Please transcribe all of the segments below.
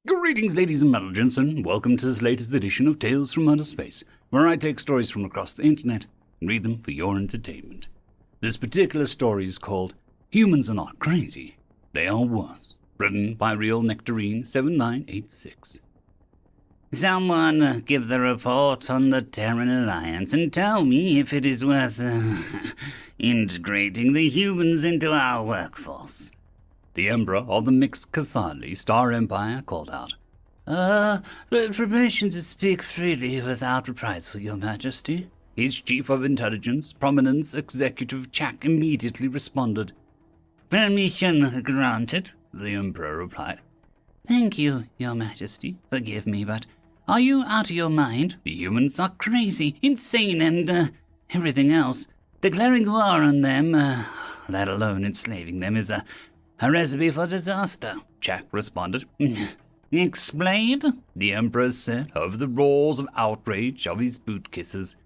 Greetings, ladies and gentlemen, and welcome to this latest edition of Tales from Outer Space, where I take stories from across the internet and read them for your entertainment. This particular story is called Humans Are Not Crazy, They Are Worse, written by Real Nectarine 7986. Someone give the report on the Terran Alliance and tell me if it is worth integrating the humans into our workforce. The Emperor of the Mixed Cathali Star Empire called out. Permission to speak freely without reprisal, Your Majesty. His Chief of Intelligence, Prominence Executive Chak immediately responded. Permission granted, the Emperor replied. Thank you, Your Majesty. Forgive me, but are you out of your mind? The humans are crazy, insane, and everything else. Declaring war on them, let alone enslaving them, is a recipe for disaster, Chak responded. Explain? The Emperor said over the roars of outrage of his boot kisses.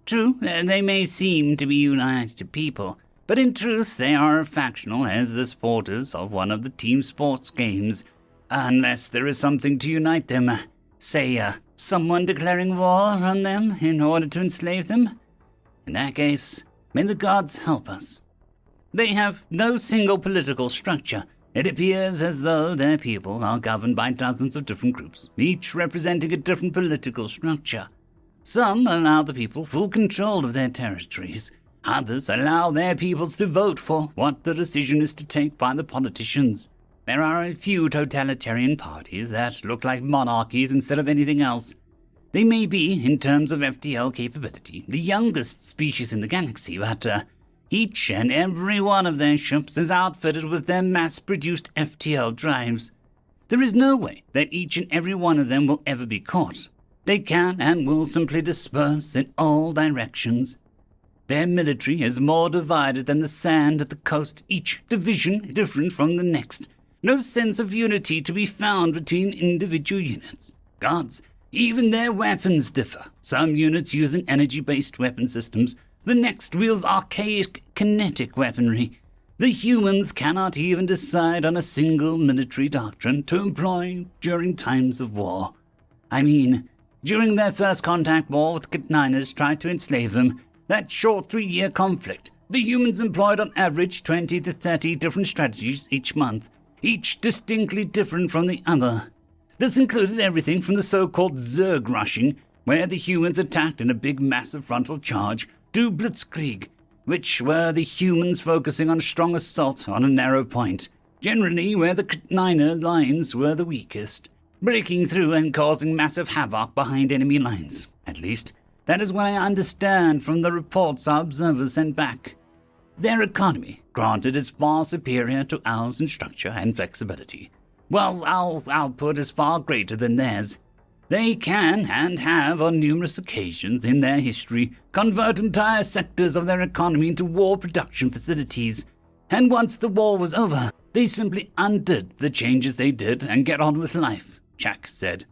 True, they may seem to be united people, but in truth they are factional as the supporters of one of the team sports games, unless there is something to unite them. Say, someone declaring war on them in order to enslave them? In that case, may the gods help us. They have no single political structure. It appears as though their people are governed by dozens of different groups, each representing a different political structure. Some allow the people full control of their territories. Others allow their peoples to vote for what the decision is to take by the politicians. There are a few totalitarian parties that look like monarchies instead of anything else. They may be, in terms of FTL capability, the youngest species in the galaxy, but each and every one of their ships is outfitted with their mass-produced FTL drives. There is no way that each and every one of them will ever be caught. They can and will simply disperse in all directions. Their military is more divided than the sand at the coast, each division different from the next. No sense of unity to be found between individual units. Gods, even their weapons differ. Some units using energy-based weapon systems, the next wields archaic kinetic weaponry. The humans cannot even decide on a single military doctrine to employ during times of war. I mean, during their first contact war with Katninas tried to enslave them, that short 3-year conflict, the humans employed on average 20 to 30 different strategies each month, each distinctly different from the other. This included everything from the so-called Zerg rushing, where the humans attacked in a big massive frontal charge, to Blitzkrieg, which were the humans focusing on a strong assault on a narrow point, generally where the Katnina lines were the weakest, breaking through and causing massive havoc behind enemy lines. At least, that is what I understand from the reports our observers sent back. Their economy, granted, is far superior to ours in structure and flexibility, while our output is far greater than theirs. They can, and have on numerous occasions in their history, convert entire sectors of their economy into war production facilities. And once the war was over, they simply undid the changes they did and get on with life, Chak said.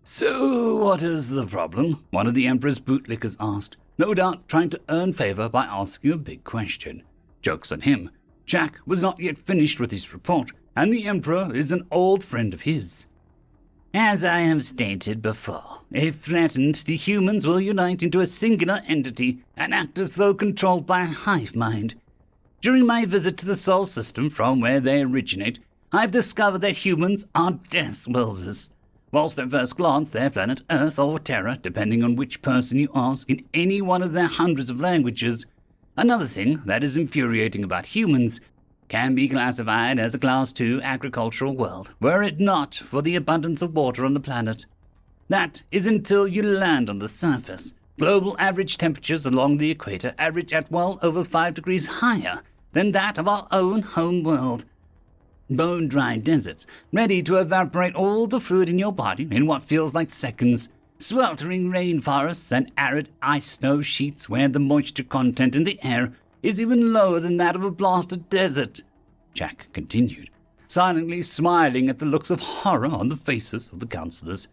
So what is the problem? One of the Emperor's bootlickers asked, no doubt trying to earn favor by asking a big question. Joke's on him. Chak was not yet finished with his report, and the Emperor is an old friend of his. As I have stated before, if threatened, the humans will unite into a singular entity and act as though controlled by a hive mind. During my visit to the Sol system from where they originate, I've discovered that humans are Deathworlders. Whilst at first glance their planet, Earth or Terra, depending on which person you ask, in any one of their hundreds of languages. Another thing that is infuriating about humans can be classified as a Class 2 agricultural world, were it not for the abundance of water on the planet. That is until you land on the surface. Global average temperatures along the equator average at well over 5 degrees higher than that of our own home world. Bone-dry deserts, ready to evaporate all the fluid in your body in what feels like seconds. Sweltering rainforests and arid ice-snow sheets where the moisture content in the air is even lower than that of a blasted desert, Chak continued, silently smiling at the looks of horror on the faces of the counselors.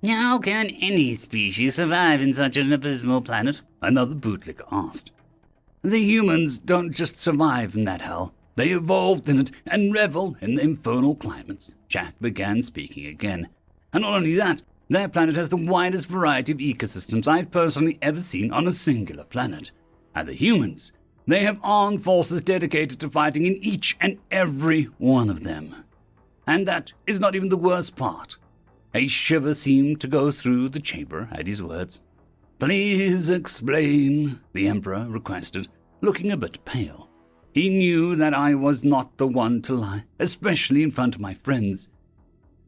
How can any species survive in such an abysmal planet? Another bootlicker asked. The humans don't just survive in that hell. They evolved in it and revel in the infernal climates. Jack began speaking again. And not only that, their planet has the widest variety of ecosystems I've personally ever seen on a singular planet. And the humans, they have armed forces dedicated to fighting in each and every one of them. And that is not even the worst part. A shiver seemed to go through the chamber at his words. "Please explain," the Emperor requested, looking a bit pale. He knew that I was not the one to lie, especially in front of my friends.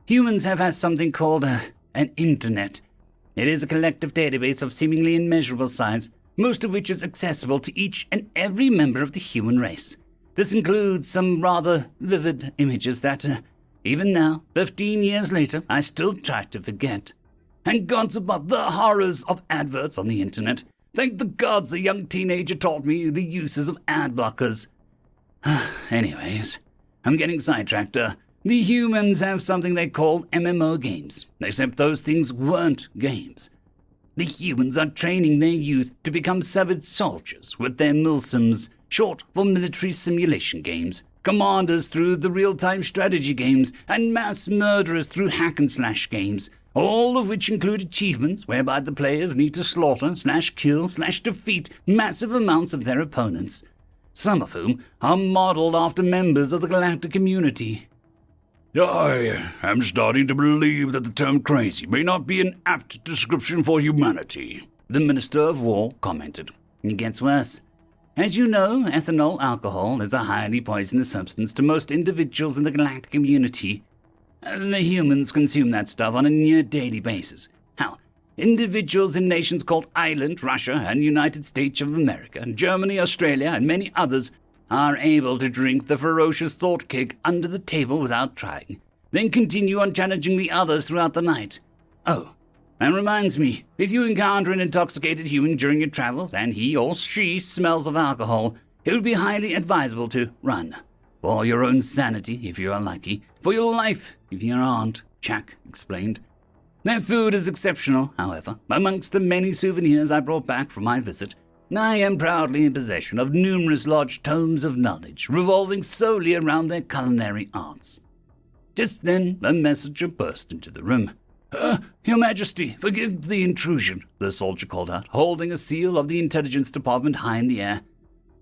Humans have had something called an internet. It is a collective database of seemingly immeasurable size, most of which is accessible to each and every member of the human race. This includes some rather vivid images that, even now, 15 years later, I still try to forget. And gods above, the horrors of adverts on the internet. Thank the gods a young teenager taught me the uses of ad blockers. Anyways, I'm getting sidetracked. The humans have something they call MMO games, except those things weren't games. The humans are training their youth to become savage soldiers with their milsims, short for military simulation games, commanders through the real-time strategy games, and mass murderers through hack-and-slash games, all of which include achievements whereby the players need to slaughter/kill/defeat massive amounts of their opponents, some of whom are modeled after members of the galactic community. I am starting to believe that the term crazy may not be an apt description for humanity, the Minister of War commented. It gets worse. As you know, ethanol alcohol is a highly poisonous substance to most individuals in the galactic community. The humans consume that stuff on a near-daily basis. Hell, individuals in nations called Ireland, Russia, and United States of America, Germany, Australia, and many others are able to drink the ferocious thought cake under the table without trying, then continue on challenging the others throughout the night. Oh, and reminds me, if you encounter an intoxicated human during your travels and he or she smells of alcohol, it would be highly advisable to run. For your own sanity, if you are lucky. For your life, if you aren't, Jack explained. Their food is exceptional, however. Amongst the many souvenirs I brought back from my visit, I am proudly in possession of numerous large tomes of knowledge revolving solely around their culinary arts. Just then, a messenger burst into the room. Your Majesty, forgive the intrusion, the soldier called out, holding a seal of the Intelligence Department high in the air.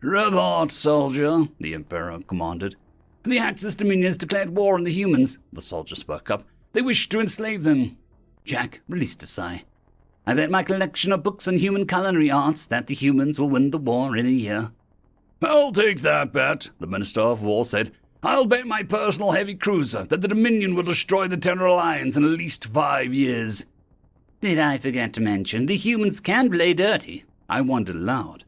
Report, soldier, the Emperor commanded. The Axis Dominions declared war on the humans, the soldier spoke up. They wish to enslave them. Jack released a sigh. I bet my collection of books on human culinary arts that the humans will win the war in a year. I'll take that bet, the Minister of War said. I'll bet my personal heavy cruiser that the Dominion will destroy the Terran Alliance in at least 5 years. Did I forget to mention the humans can play dirty? I wondered aloud.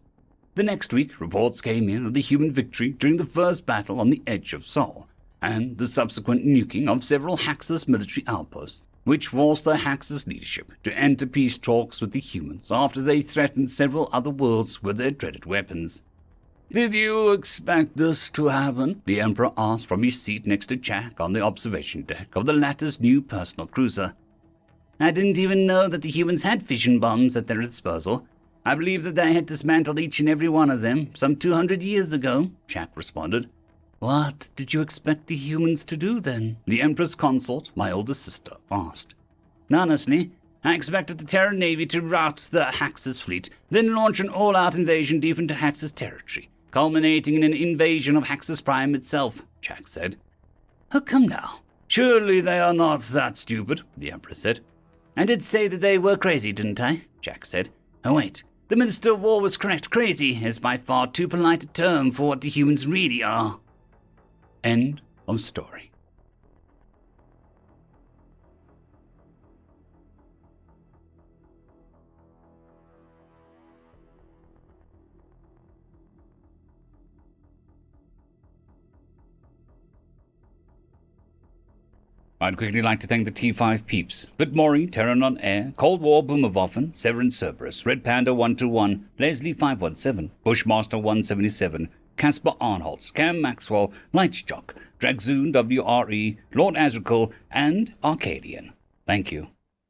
The next week, reports came in of the human victory during the first battle on the Edge of Sol, and the subsequent nuking of several Haxus military outposts, which forced the Haxus leadership to enter peace talks with the humans after they threatened several other worlds with their dreaded weapons. Did you expect this to happen? The Emperor asked from his seat next to Jack on the observation deck of the latter's new personal cruiser. I didn't even know that the humans had fission bombs at their disposal. I believe that they had dismantled each and every one of them some 200 years ago, Jack responded. What did you expect the humans to do then? The Empress Consort, my older sister, asked. Honestly, I expected the Terran Navy to rout the Haxus fleet, then launch an all-out invasion deep into Haxus territory, culminating in an invasion of Haxus Prime itself, Jack said. Oh, come now. Surely they are not that stupid, the Empress said. I did say that they were crazy, didn't I? Jack said. Oh, wait. The Minister of War was correct. Crazy is by far too polite a term for what the humans really are. End of story. I'd quickly like to thank the T5 peeps. Vitmori, Terran on Air, Cold War Boomerwaffen, Severin Cerberus, Red Panda 121, Leslie 517, Bushmaster 177, Caspar Arnholtz, Cam Maxwell, Lightjock, Dragzoon WRE, Lord Azrakul, and Arcadian. Thank you.